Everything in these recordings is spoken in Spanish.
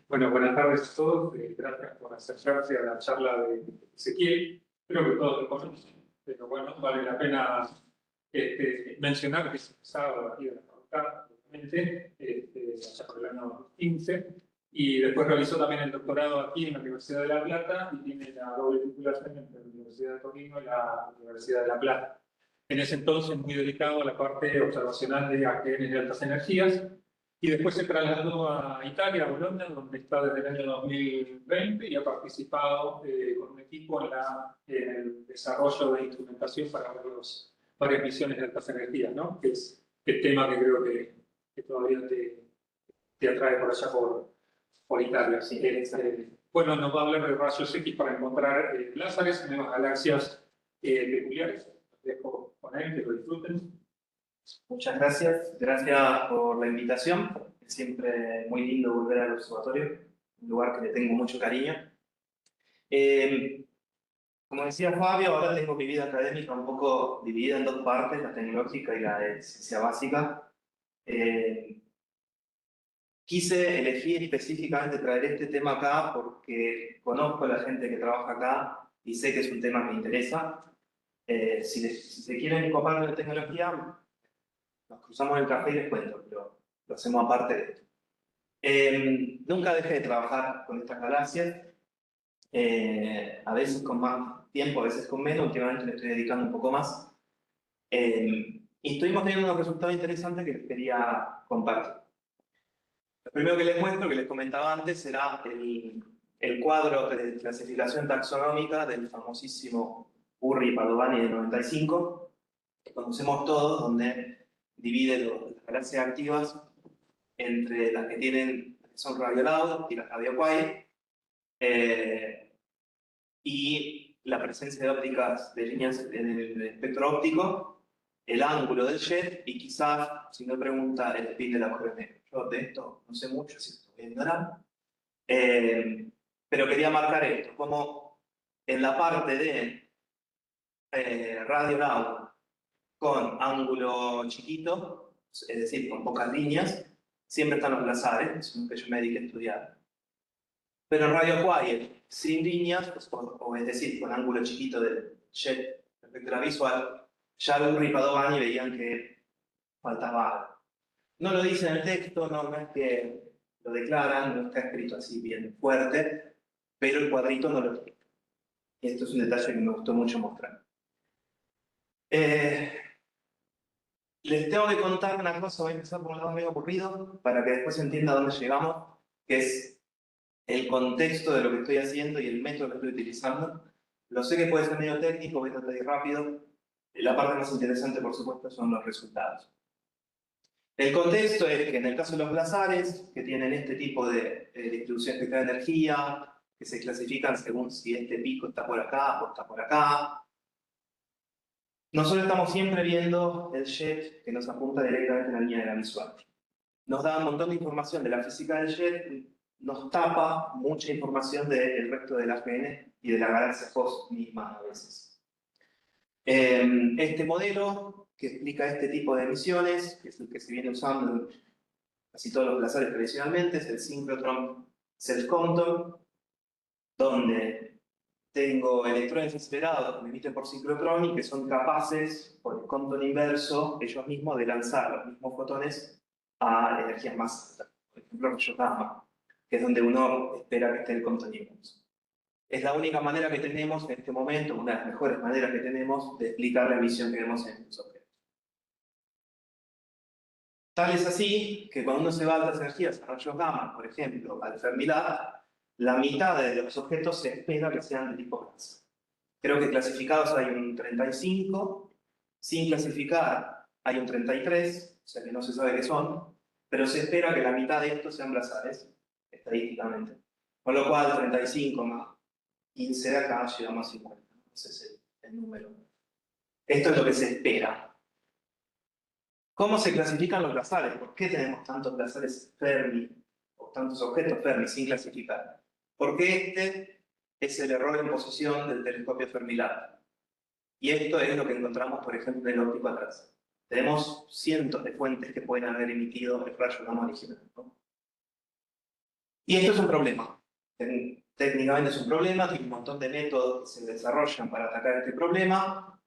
Bueno, buenas tardes a todos. Gracias por acercarse a la charla de Ezequiel. Creo que todos lo conocen, pero bueno, vale la pena mencionar que es egresado aquí de la facultad, obviamente, allá por el año 2015, y después realizó también el doctorado aquí en la Universidad de La Plata y tiene la doble titulación entre la Universidad de Torino y la Universidad de La Plata. En ese entonces muy dedicado a la parte observacional de AGN de altas energías. Y después se trasladó a Italia, a Bolonia, donde está desde el año 2020 y ha participado con un equipo en el desarrollo de instrumentación para varias misiones de altas energías, ¿no? Que es el tema que creo que todavía te atrae por allá por Italia. Así que, bueno, nos va a hablar de rayos X para encontrar láseres en nuevas galaxias peculiares. Los dejo con él, que lo disfruten. Muchas gracias. Gracias por la invitación. Es siempre muy lindo volver al observatorio, un lugar que le tengo mucho cariño. Como decía Fabio, ahora tengo mi vida académica un poco dividida en dos partes, la tecnológica y la de ciencia básica. Quise elegir específicamente traer este tema acá porque conozco a la gente que trabaja acá y sé que es un tema que me interesa. Si se quieren copar de la tecnología, nos cruzamos en el café y les cuento, pero lo hacemos aparte de esto. Nunca dejé de trabajar con estas galaxias, a veces con más tiempo, a veces con menos, últimamente me estoy dedicando un poco más. Y estuvimos teniendo unos resultados interesantes que les quería compartir. Lo primero que les muestro, que les comentaba antes, será el cuadro de clasificación taxonómica del famosísimo Urri-Padovani del 95, que conocemos todos, donde divide las galaxias activas entre las que son radio Loud y las radio Quiet, y la presencia de ópticas de líneas en el espectro óptico, el ángulo del jet y quizás, si me pregunta, el spin de la corriente. Yo de esto no sé mucho, así que esto voy a ignorar. Pero quería marcar esto, como en la parte de radio Loud con ángulo chiquito, es decir, con pocas líneas, siempre están los láseres, es lo que yo me dediqué a estudiar. Pero en radio quiet, sin líneas, o es decir, con ángulo chiquito del jet respecto a la visual, ya Urri y Padovani veían que faltaba algo. No lo dice en el texto, no es que lo declaran, no está escrito así bien fuerte, pero el cuadrito no lo explica. Y esto es un detalle que me gustó mucho mostrar. Les tengo que contar una cosa, voy a empezar por un lado medio aburrido, para que después se entienda a dónde llegamos, que es el contexto de lo que estoy haciendo y el método que estoy utilizando. Lo sé que puede ser medio técnico, voy a tratar de ir rápido. La parte más interesante, por supuesto, son los resultados. El contexto es que en el caso de los láseres, que tienen este tipo de distribución espectral de energía, que se clasifican según si este pico está por acá o está por acá, nosotros estamos siempre viendo el jet que nos apunta directamente en la línea de la visual. Nos da un montón de información de la física del jet, nos tapa mucha información del resto de la AGN y de la galaxia Fox misma a veces. Este modelo que explica este tipo de emisiones, que es el que se viene usando en casi todos los láseres tradicionalmente, es el Synchrotron Self-Compton, donde tengo electrones acelerados que me emiten por sincrotrón y que son capaces, por el compton inverso, ellos mismos de lanzar los mismos fotones a energías más altas. Por ejemplo, rayos gamma, que es donde uno espera que esté el compton inverso. Es la única manera que tenemos en este momento, una de las mejores maneras que tenemos de explicar la emisión que vemos en los objetos. Tal es así que cuando uno se va a altas energías, a rayos gamma, por ejemplo, al Fermilab, la mitad de los objetos se espera que sean de tipo gas. Creo que clasificados hay un 35, sin clasificar hay un 33, o sea que no se sabe qué son, pero se espera que la mitad de estos sean láseres, estadísticamente. Con lo cual, 35 más 15 de acá llegamos a 50. Ese es el número. Esto es lo que se espera. ¿Cómo se clasifican los láseres? ¿Por qué tenemos tantos láseres Fermi o tantos objetos Fermi sin clasificar? Porque este es el error en posición del telescopio Fermilab. Y esto es lo que encontramos, por ejemplo, en el óptico atrás. Tenemos cientos de fuentes que pueden haber emitido el rayo gamma original, ¿no? Y esto es un problema. Técnicamente es un problema, tiene un montón de métodos que se desarrollan para atacar este problema.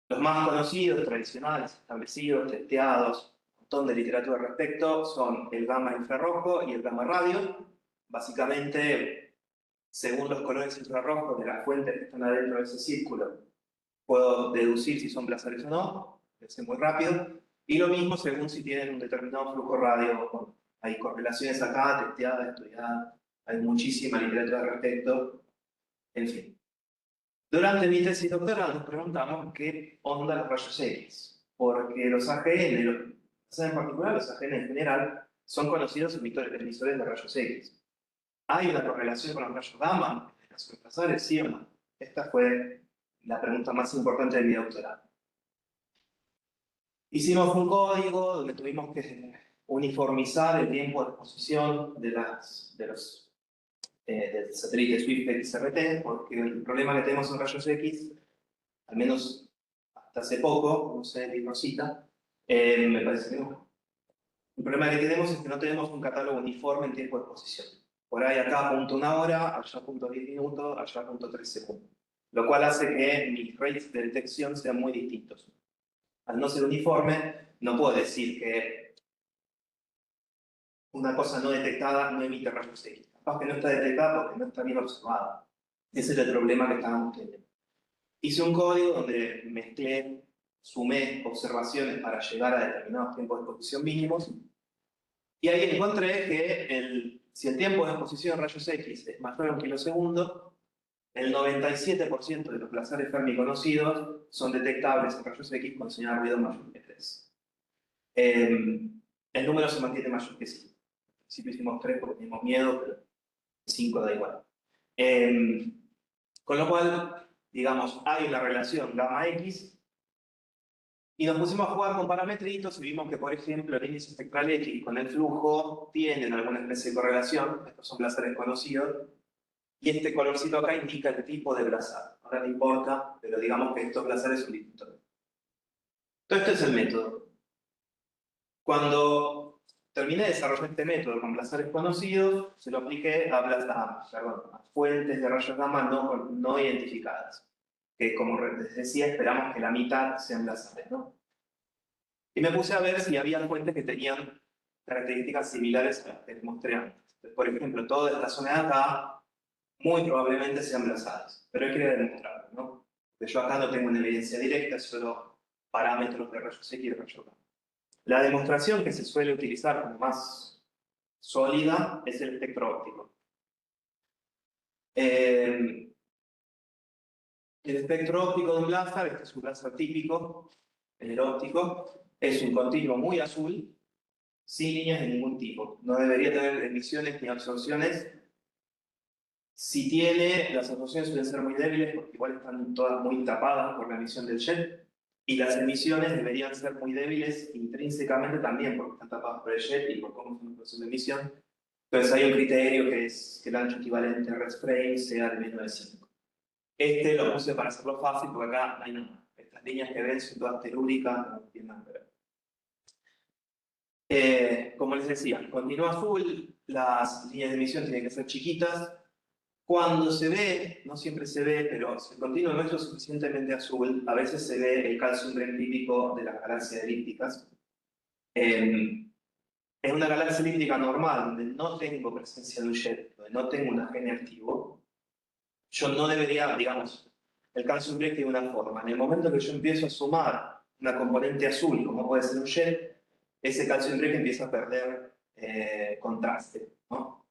Los más conocidos, tradicionales, establecidos, testeados, un montón de literatura al respecto, son el gamma infrarrojo y el gamma radio. Básicamente, según los colores infrarrojos de las fuentes que están adentro de ese círculo, puedo deducir si son blazales o no, es muy rápido. Y lo mismo según si tienen un determinado flujo radio. Hay correlaciones acá, testeadas, estudiadas, hay muchísima literatura al respecto, en fin. Durante mi tesis doctoral nos preguntamos qué onda los rayos X, porque los AGN, en particular los AGN en general, son conocidos emisores de rayos X. ¿Hay una correlación con los rayos gamma en las pulsares, sí o no? Esta fue la pregunta más importante de mi doctorado. Hicimos un código donde tuvimos que uniformizar el tiempo de exposición del satélite Swift XRT, porque el problema que tenemos en rayos X, al menos hasta hace poco, no sé, mi Rosita, me parece que no. El problema que tenemos es que no tenemos un catálogo uniforme en tiempo de exposición. Por ahí acá apunto 1 hora, allá apunto 10 minutos, allá apunto 3 segundos. Lo cual hace que mis rates de detección sean muy distintos. Al no ser uniforme, no puedo decir que una cosa no detectada no emite rayos X. Capaz que no está detectada porque no está bien observada. Ese es el problema que estábamos teniendo. Hice un código donde mezclé, sumé observaciones para llegar a determinados tiempos de exposición mínimos. Y ahí encontré que si el tiempo de exposición a rayos X es mayor a 1 kilosegundo, el 97% de los plazares Fermi conocidos son detectables en rayos X con señal de ruido mayor que 3. El número se mantiene mayor que 5. Al principio hicimos 3 porque teníamos miedo, pero 5 da igual. Con lo cual, digamos, hay una relación gamma X y nos pusimos a jugar con parametritos y vimos que, por ejemplo, el índice espectral X con el flujo tienen alguna especie de correlación. Estos son plazares conocidos. Y este colorcito acá indica el tipo de blazar. Ahora no importa, pero digamos que estos blazares son distintos. Entonces, este es el método. Cuando terminé de desarrollar este método con blazares conocidos, se lo apliqué a fuentes de rayos gamma no identificadas. Que, como les decía, esperamos que la mitad sean blazares, ¿no? Y me puse a ver si había fuentes que tenían características similares a las que les mostré antes. Entonces, por ejemplo, toda esta zona de acá muy probablemente sean blazares, pero hay que demostrarlo, ¿no? Porque yo acá no tengo una evidencia directa, solo parámetros de rayos X y de rayos gamma. La demostración que se suele utilizar como más sólida es el espectro óptico. El espectro óptico de un láser, este es un láser típico, el óptico, es un continuo muy azul, sin líneas de ningún tipo. No debería tener emisiones ni absorciones. Si tiene, las absorciones suelen ser muy débiles porque igual están todas muy tapadas por la emisión del jet. Y las emisiones deberían ser muy débiles intrínsecamente también porque están tapadas por el jet y por cómo es un proceso de emisión. Entonces hay un criterio que es que el ancho equivalente a red frame sea de menos de 5. Este lo puse para hacerlo fácil porque acá no hay nada. Estas líneas que ven son todas telúricas, no tienen nada que ver. Como les decía, continúa azul, las líneas de emisión tienen que ser chiquitas. Cuando se ve, no siempre se ve, pero si el continuo no es lo suficientemente azul, a veces se ve el calcium ring típico de las galaxias elípticas. En una galaxia elíptica normal, donde no tengo presencia de un jet, donde no tengo un AGN activo, yo no debería, digamos, el calcium ring tiene una forma. En el momento que yo empiezo a sumar una componente azul, como puede ser un jet, ese calcium ring empieza a perder contraste, ¿no?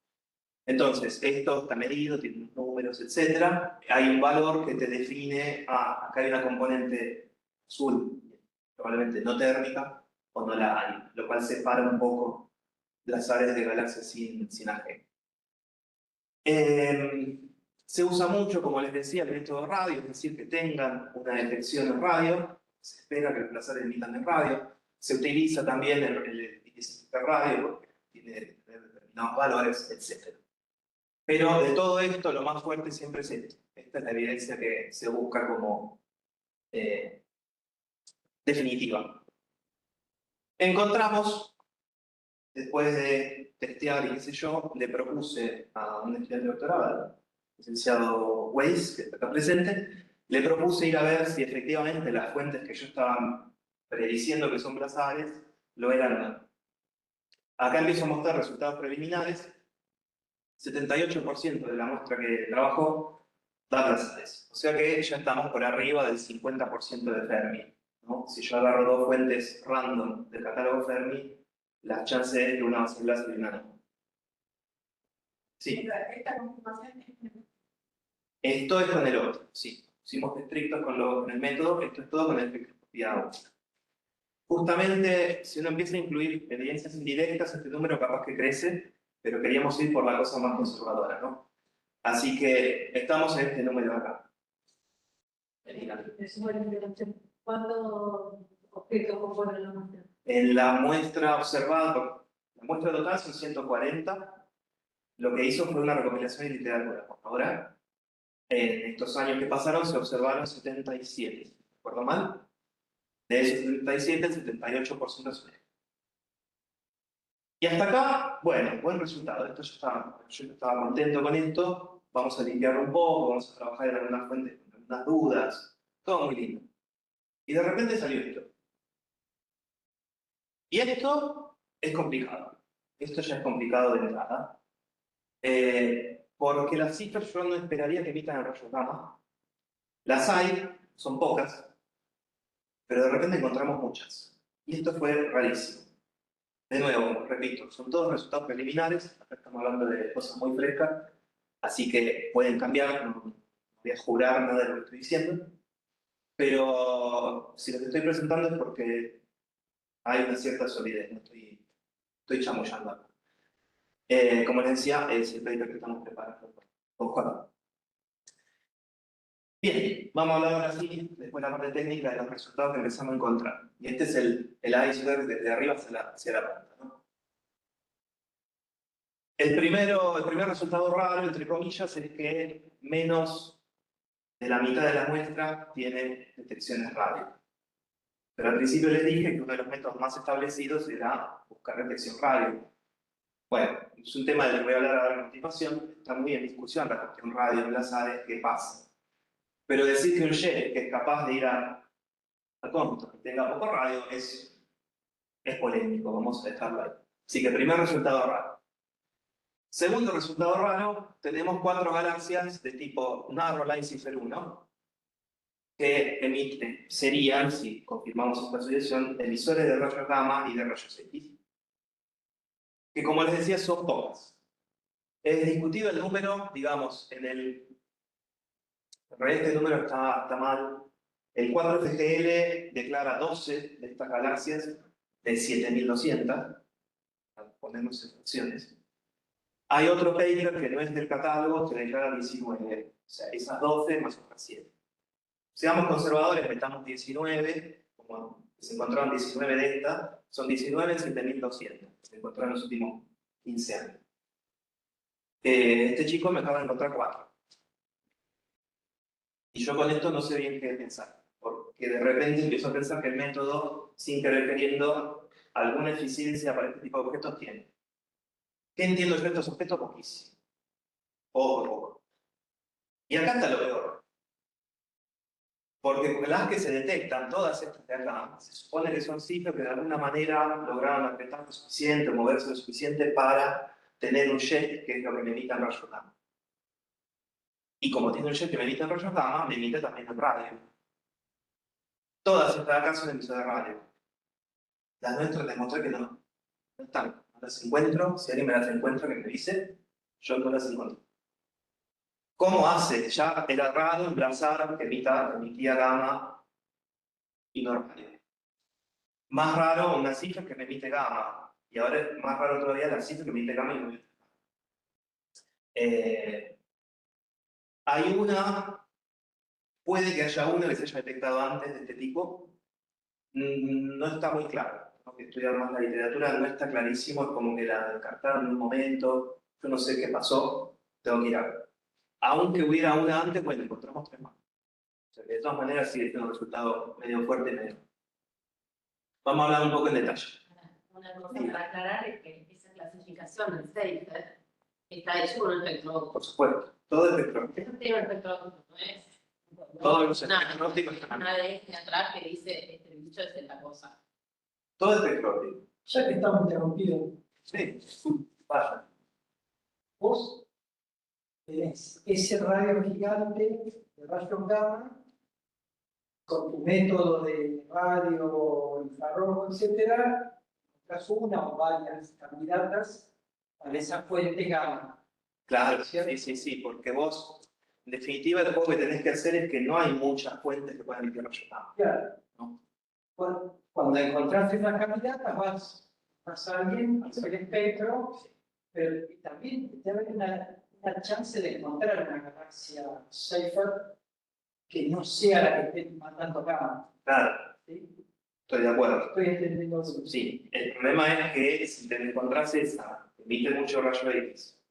Entonces, esto está medido, tiene unos números, etc. Hay un valor que te define, acá hay una componente azul, probablemente no térmica, o no la hay, lo cual separa un poco las áreas de galaxias sin AG. Se usa mucho, como les decía, el método radio, es decir, que tengan una detección en radio, se espera que los plazares emitan en radio. Se utiliza también el índice de radio, porque tiene determinados valores, etc. Pero de todo esto, lo más fuerte siempre es esto. Esta es la evidencia que se busca como definitiva. Encontramos después de testear y qué sé yo, le propuse a un estudiante de doctorado, el licenciado Weiss, que está acá presente, le propuse ir a ver si efectivamente las fuentes que yo estaba prediciendo que son blazales lo eran o no. Acá empiezo a mostrar resultados preliminares. 78% de la muestra que trabajó da blazales. O sea que ya estamos por arriba del 50% de Fermi, ¿no? Si yo agarro dos fuentes random del catálogo Fermi, las chances de que una va a ser blazal y una no. Sí. Esta confirmación es... Esto es con el otro, sí. Fuimos estrictos con el método, esto es todo con el espectroscopía. Justamente, si uno empieza a incluir evidencias indirectas, este número capaz que crece, pero queríamos ir por la cosa más conservadora, ¿no? Así que estamos en este número de acá. ¿Cuántos objetos componen la muestra? En la muestra observada, la muestra total son 140. Lo que hizo fue una recopilación de literatura. Ahora, en estos años que pasaron, se observaron 77. ¿Recuerdo mal? De esos 77, el 78% son estos. Y hasta acá, bueno, buen resultado. Yo estaba contento con esto. Vamos a limpiarlo un poco, vamos a trabajar en algunas fuentes con algunas dudas. Todo muy lindo. Y de repente salió esto. Y esto es complicado. Esto ya es complicado de entrada. Porque las cifras yo no esperaría que emitan en rayos gamma. Las hay, son pocas, pero de repente encontramos muchas. Y esto fue rarísimo. De nuevo, repito, son todos resultados preliminares. Acá estamos hablando de cosas muy frescas, así que pueden cambiar. No voy a jurar nada de lo que estoy diciendo. Pero si lo que estoy presentando es porque hay una cierta solidez. No estoy chamullando. Como les decía, es el paper que estamos preparando con Juan. Bien, vamos a hablar ahora sí, después de la parte técnica, de los resultados que empezamos a encontrar. Y este es el iceberg desde arriba hacia la punta, ¿no? El primer resultado raro, entre comillas, es que menos de la mitad de la muestra tiene detecciones radio. Pero al principio les dije que uno de los métodos más establecidos era buscar detección radio. Bueno, es un tema del que voy a hablar ahora a continuación. Está muy en discusión la cuestión radio en las áreas, qué pasa. Pero decir que un jet que es capaz de ir a cómputo, que tenga poco radio, es polémico, vamos a dejarlo ahí. Así que primer resultado raro. Segundo resultado raro, tenemos 4 galaxias de tipo Narrow Line Cipher 1 que serían, si confirmamos esta asociación, emisores de rayos gamma y de rayos X, que como les decía son pocas. Es discutido el número, digamos, en realidad este número está mal. El 4FGL declara 12 de estas galaxias de 7200, para ponernos en fracciones. Hay otro paper que no es del catálogo que declara 19, o sea, esas 12 más otras 7. Seamos conservadores, metamos 19, como se encontraron 19 de estas, son 19 en 7200, se encontraron en los últimos 15 años. Este chico me acaba de encontrar 4. Y yo con esto no sé bien qué pensar, porque de repente empiezo a pensar que el método, sin querer queriendo, alguna eficiencia para este tipo de objetos tiene. ¿Qué entiendo yo de estos objetos? Poquísimo. Poco. Y acá está lo peor. Porque las que se detectan, todas estas de acá, se supone que son cifras que de alguna manera lograron apretar lo suficiente, moverse lo suficiente para tener un jet, que es lo que me emite en rayos gamma. Y como tiene un jet que me emite en rayos gamma, me emite también en radio. Todas estas de acá son emisoras de radio. Las nuestras demostré que no están. No las encuentro. Si alguien me las encuentra, que me dice, yo no las encuentro. ¿Cómo hace? Ya era raro emplazar que emitía gamma y no radio. Más raro una cifra que me emite gamma. Y ahora es más raro todavía la cifra que emite gamma y no emite gamma. Hay una, puede que haya una que se haya detectado antes de este tipo. No está muy claro. Tengo que estudiar más la literatura, no está clarísimo, es como que la descartaron en un momento. Yo no sé qué pasó, tengo que ir a ver. Aunque hubiera una antes, bueno, encontramos 3 más. O sea que de todas maneras sigue siendo un resultado medio fuerte. Vamos a hablar un poco en detalle. No Una cosa para aclarar es que esa clasificación del SAFER está hecho con un espectro. Por supuesto, todo espectro. Eso tiene un espectro, no es. Todos los Nada, espectros ópticos están una de atrás que dice este bicho es esta cosa. todo espectro óptico. Ya que estamos interrumpidos, Sí, vaya. vos tenés ese radio gigante de rayos gamma con tu método de radio, infrarrojo, etcétera, encontrás una o varias candidatas para esa fuente gamma. Claro, sí, porque vos, en definitiva, lo que tenés que hacer es que no hay muchas fuentes que puedan emitir rayos gamma. Claro. ¿No? Cuando encontraste una candidata, vas a alguien, hacer el espectro, pero también te abre una chance de encontrar una galaxia safer que no sea la que esté mandando gamma. Claro, ¿Sí? estoy de acuerdo. Estoy entendiendo eso. Sí, el problema es que si te encontrás esa, que emite mucho rayo X,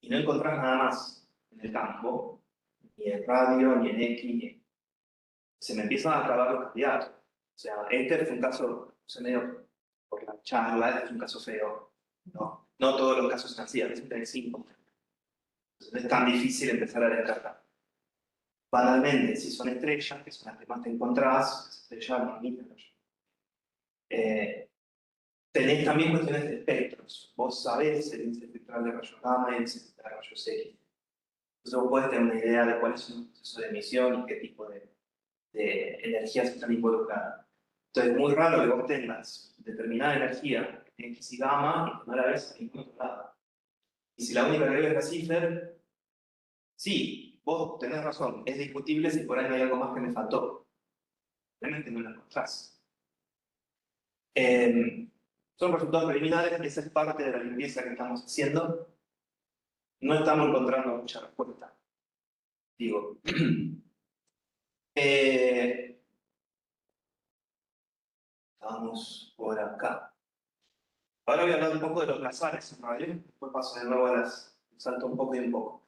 y no encontrás nada más en el campo, ni en radio, ni en X, se me empiezan a acabar los candidatos. O sea, este fue un caso, se medio por la charla, este es un caso feo. No todos los casos son así, a veces tenés 5. Entonces no es tan difícil empezar a descartar. Banalmente, si son estrellas, que son las que más te encontrás, las estrellas no emiten rayos. Tenés también cuestiones de espectros. Vos sabés el índice espectral de rayos gamma y el índice espectral de rayos X. Entonces vos podés tener una idea de cuál es un proceso de emisión y qué tipo de energías están involucradas. Entonces es muy raro que vos tengas determinada energía, X y gamma, y que no la ves en ningún otro lado. Y si la única que ves es la cifra, sí, vos tenés razón, es discutible si por ahí no hay algo más que me faltó. Realmente no la encontrás. Son resultados preliminares, esa es parte de la limpieza que estamos haciendo. No estamos encontrando mucha respuesta. Digo, estamos por acá. Ahora voy a hablar un poco de los lazares en radio, después paso de nuevo a salto un poco y un poco.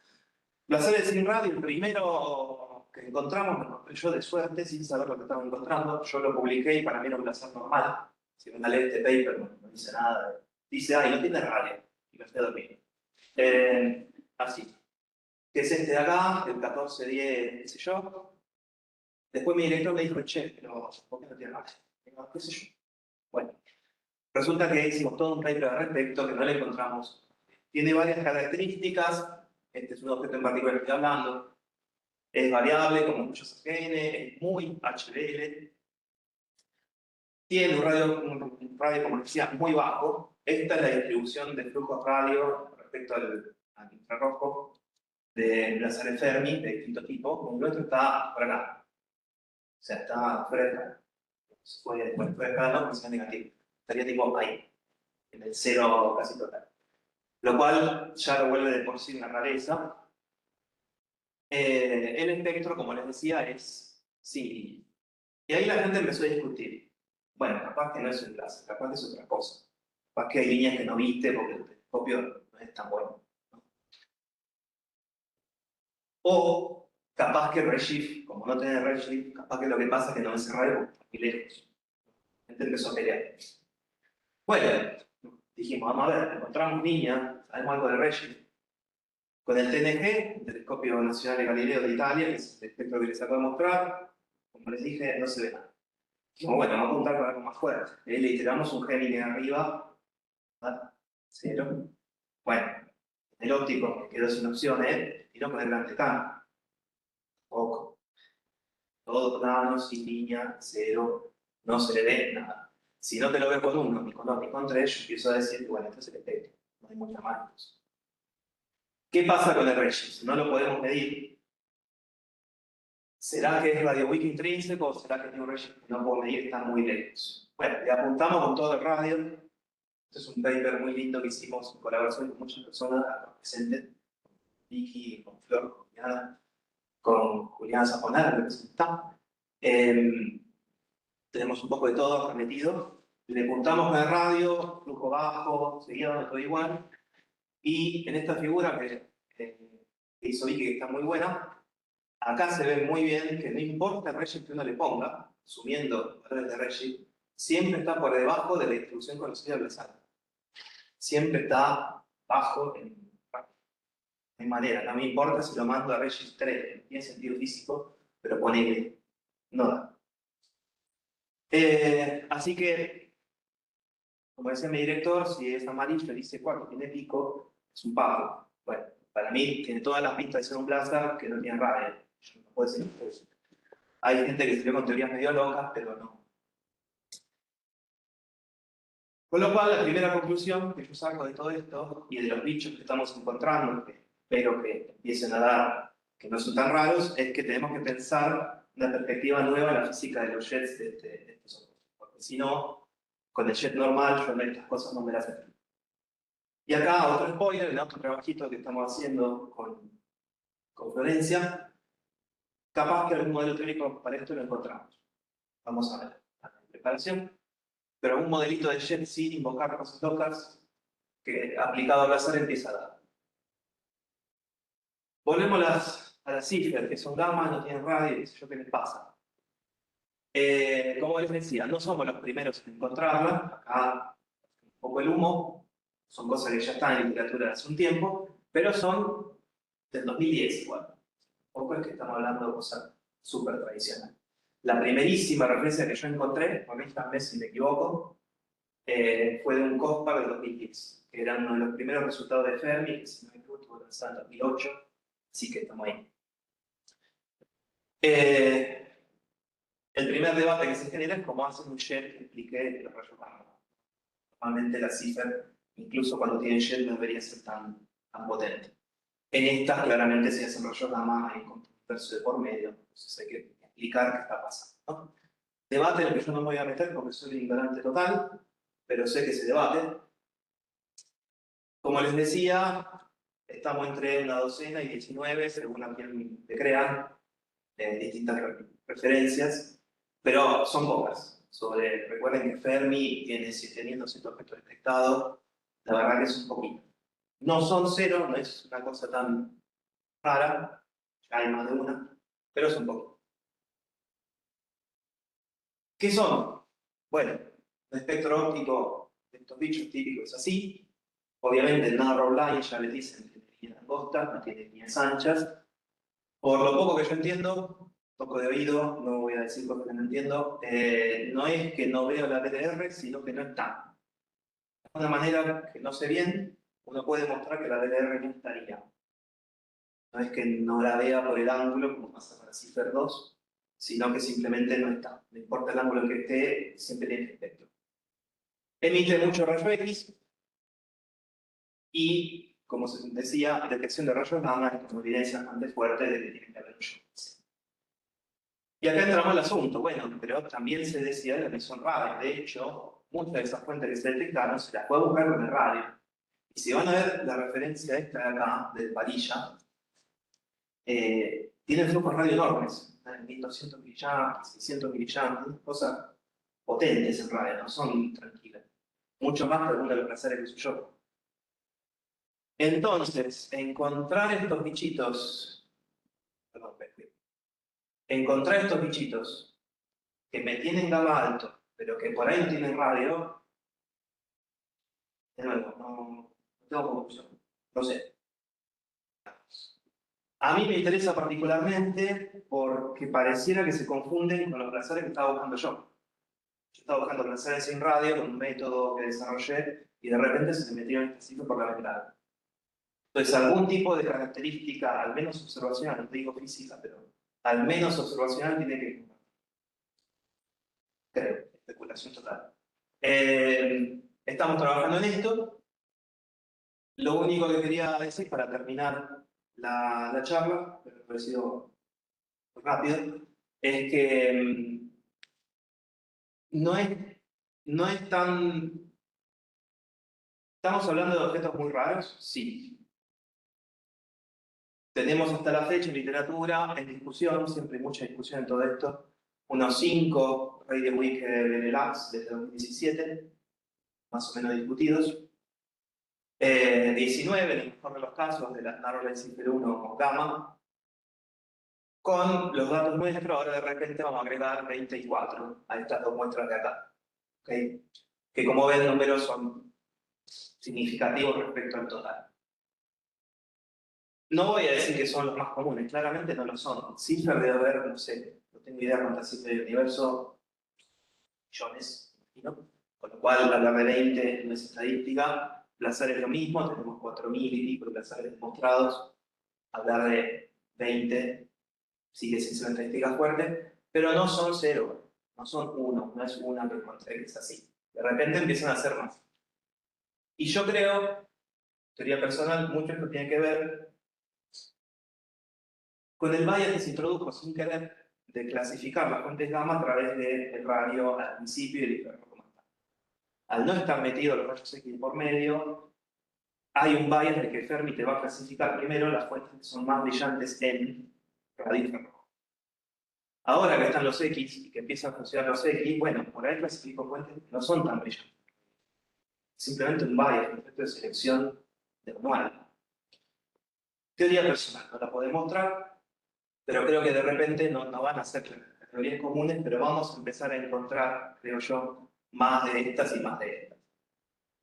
Lazares en radio, el primero que encontramos, me encontré yo de suerte, sin saber lo que estaba encontrando. Yo lo publiqué y para mí era un láser normal. Si una ley este paper no dice nada. Dice, ay, no tiene radio. Y me estoy dormido. Así. Que es este de acá, el 1410, qué sé yo. Después mi director me dijo, che, pero ¿por qué no tiene radio? Digo, qué sé yo. Bueno, resulta que hicimos todo un paper al respecto que no le encontramos. Tiene varias características. Este es un objeto en particular que estoy hablando. Es variable, como muchos AGN, es muy HBL. Tiene un radio, como decía, muy bajo. Esta es la distribución de flujos radio respecto al infrarrojo de láser Fermi de distinto tipo. El nuestro está por acá. O sea, está fuera de escala. Fuera de escala no, porque sea negativo. Estaría tipo ahí, en el cero casi total. Lo cual ya lo vuelve de por sí una rareza. El espectro, como les decía, es sí. Y ahí la gente empezó a discutir. Bueno, capaz que no es un láser, capaz que es otra cosa. Capaz que hay líneas que no viste porque el telescopio no es tan bueno. ¿No? O capaz que Redshift, como no tiene Redshift, capaz que lo que pasa es que no ves el radio porque está muy lejos. La gente empezó a pelear. Bueno, dijimos, vamos a ver, encontramos líneas, sabemos algo de Redshift. Con el TNG, el Telescopio Nacional de Galileo de Italia, que es el espectro que les acabo de mostrar, como les dije, no se ve nada. Dijimos, bueno, vamos a apuntar con algo más fuerte. Le iteramos un Gemini arriba, ¿verdad? 0. Bueno, el óptico quedó sin opciones, tiró con el gran tecano. Poco. Todo plano, sin línea, 0, no se le ve nada. Si no te lo veo con 1, ni con 2, ni con 3, yo empiezo a decir, bueno, este es el espectro, no hay mucha más. ¿Qué pasa con el Redshift? No lo podemos medir. ¿Será que es radio wiki intrínseco o será que es un Redshift que no puedo medir? Está muy lejos. Bueno, le apuntamos con todo el radio. Este es un paper muy lindo que hicimos en colaboración con muchas personas presentes. Con Vicky, con Flor, con Juliana, con Juliana Zaponara, que presenta. Tenemos un poco de todo metido. Le apuntamos con el radio, flujo bajo, seguía dando todo igual. Y en esta figura que hizo Vicky, que está muy buena, acá se ve muy bien que no importa el Redshift que uno le ponga, asumiendo valores de Redshift, siempre está por debajo de la distribución conocida del azar. Siempre está bajo en manera. No me importa si lo mando a Regis 3, tiene sentido físico, pero ponele, no da. Así que, como decía mi director, si es amarillo, dice 4, tiene pico, es un pavo. Bueno, para mí tiene todas las pistas de ser un blaster que no tiene radio. Yo no puedo decir eso. Hay gente que se ve con teorías medio locas, pero no. Con lo cual, la primera conclusión que yo saco de todo esto y de los bichos que estamos encontrando, que espero que empiecen a dar, que no son tan raros, es que tenemos que pensar una perspectiva nueva en la física de los jets de estos objetos. Porque si no, con el jet normal, yo estas cosas no me las explico. Y acá otro spoiler, en otro trabajito que estamos haciendo con Florencia, capaz que algún modelo teórico para esto lo encontramos. Vamos a ver la preparación. Pero un modelito de jet sin invocar cosas locas que aplicado al láser empieza a dar. Volvemos a las cifras, que son gamma, no tienen radio, qué sé yo qué les pasa. Como les decía, no somos los primeros en encontrarla, acá un poco el humo, son cosas que ya están en literatura de hace un tiempo, pero son del 2010 igual. Tampoco es que estamos hablando de cosas súper tradicionales. La primerísima referencia que yo encontré, corríjanme si me equivoco, fue de un COSPAR del 2010, que era uno de los primeros resultados de Fermi, que si no me equivoco estuvo lanzado en 2008, así que estamos ahí. El primer debate que se genera es cómo hacen un jet que implique los rayos gamma. Normalmente la cifra, incluso cuando tienen jet, no debería ser tan potente. En estas, claramente, se hacen rayos gamma en un tercio de por medio, entonces hay que explicar qué está pasando, ¿no? Debate en el que yo no me voy a meter porque soy un ignorante total, pero sé que se debate. Como les decía, estamos entre una docena y 19, según a quien le crean, distintas referencias, pero son pocas. Recuerden que Fermi tiene, teniendo 7 objetos detectados, la verdad que es un poquito. No son 0, no es una cosa tan rara, ya hay más de una, pero son pocos. ¿Qué son? Bueno, el espectro óptico de estos bichos típicos es así. Obviamente el narrow line ya les dicen que tiene líneas angostas, no tiene líneas anchas. Por lo poco que yo entiendo, poco de oído, no voy a decir cosas que no entiendo, no es que no veo la DDR, sino que no está. De una manera que no sé bien, uno puede mostrar que la DDR no estaría. No es que no la vea por el ángulo, como pasa con la Cipher 2, sino que simplemente no está. No importa el ángulo en que esté, siempre tiene espectro. Emite mucho rayo X y, como se decía, detección de rayos gamma es como evidencia bastante fuerte de que tiene que haber un shock. Y acá entramos al asunto. Bueno, pero también se decía de la emisión radio. De hecho, muchas de esas fuentes que se detectaron se las puede buscar con el radio. Y si van a ver la referencia esta de acá, del varilla, tienen flujos radio enormes, 1200 millamps, 600 millamps, cosas potentes en radio, no son tranquilas. Mucho más que algunos de los placeres que soy yo. Entonces, encontrar estos bichitos, perdón, encontrar estos bichitos que me tienen gamma alto, pero que por ahí no tienen radio, de nuevo, no tengo conclusión, no sé. A mí me interesa particularmente porque pareciera que se confunden con los placeres que estaba buscando yo. Yo estaba buscando placeres sin radio con un método que desarrollé y de repente se me metieron este ciclo por la ventana. Entonces, algún tipo de característica, al menos observacional, no te digo física, pero al menos observacional tiene que compartir. Creo, especulación total. Estamos trabajando en esto. Lo único que quería decir para terminar la charla, pero me ha parecido rápido, es que no es tan... ¿Estamos hablando de objetos muy raros? Sí. Tenemos hasta la fecha en literatura, en discusión, siempre hay mucha discusión en todo esto, unos 5 Radio Week LABS desde 2017, más o menos discutidos. 19, en el mejor de los casos, de las Narrow Line Cipher 1 gamma. Con los datos nuestros, ahora de repente vamos a agregar 24 a estas dos muestras de acá. ¿ok? Que como ven, números son significativos respecto al total. No voy a decir que son los más comunes, claramente no lo son. Cifras debe haber, no sé, no tengo idea cuántas cifras hay en el universo, millones, ¿no? Con lo cual, hablar de 20 no es estadística. Placer es lo mismo, tenemos 4.000 y pico de placeres demostrados. Hablar de 20 sigue sin ser una estadística fuerte, pero no son 0, no son 1, no es una que encontré que es así. De repente empiezan a ser más. Y yo creo, teoría personal, mucho esto tiene que ver con el bias que se introdujo sin querer de clasificar las fuentes gamma a través del radio al principio y el infierno como está. Al no estar metido los rayos X por medio, hay un bias de que Fermi te va a clasificar primero las fuentes que son más brillantes en radio infrarrojo. Ahora que están los X y que empiezan a funcionar los X, bueno, por ahí clasifico fuentes que no son tan brillantes. Simplemente un bias, un efecto de selección de manual. Teoría personal, no la puedo demostrar, pero creo que de repente no van a ser las teorías comunes, pero vamos a empezar a encontrar, creo yo, más de estas y más de estas.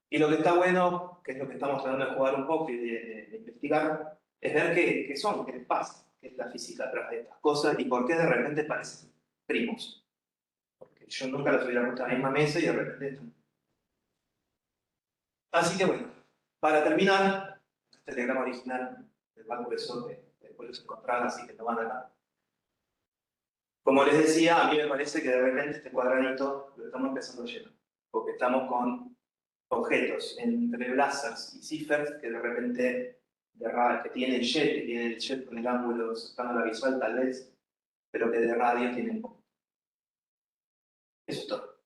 Y lo que está bueno, que es lo que estamos tratando de jugar un poco y de investigar, es ver qué son, qué les pasa, qué es la física atrás de estas cosas y por qué de repente parecen primos. Porque yo nunca los hubiera puesto en la misma mesa y de repente están. Así que bueno, para terminar, este diagrama original del banco de Sol, después los encontrarán, así que no van acá. Como les decía, a mí me parece que de repente este cuadradito lo estamos empezando a llenar, porque estamos con objetos entre blazars y ciphers que de repente que tienen el jet con el ángulo cercano a la visual tal vez, pero que de radio tienen poco. Eso es todo.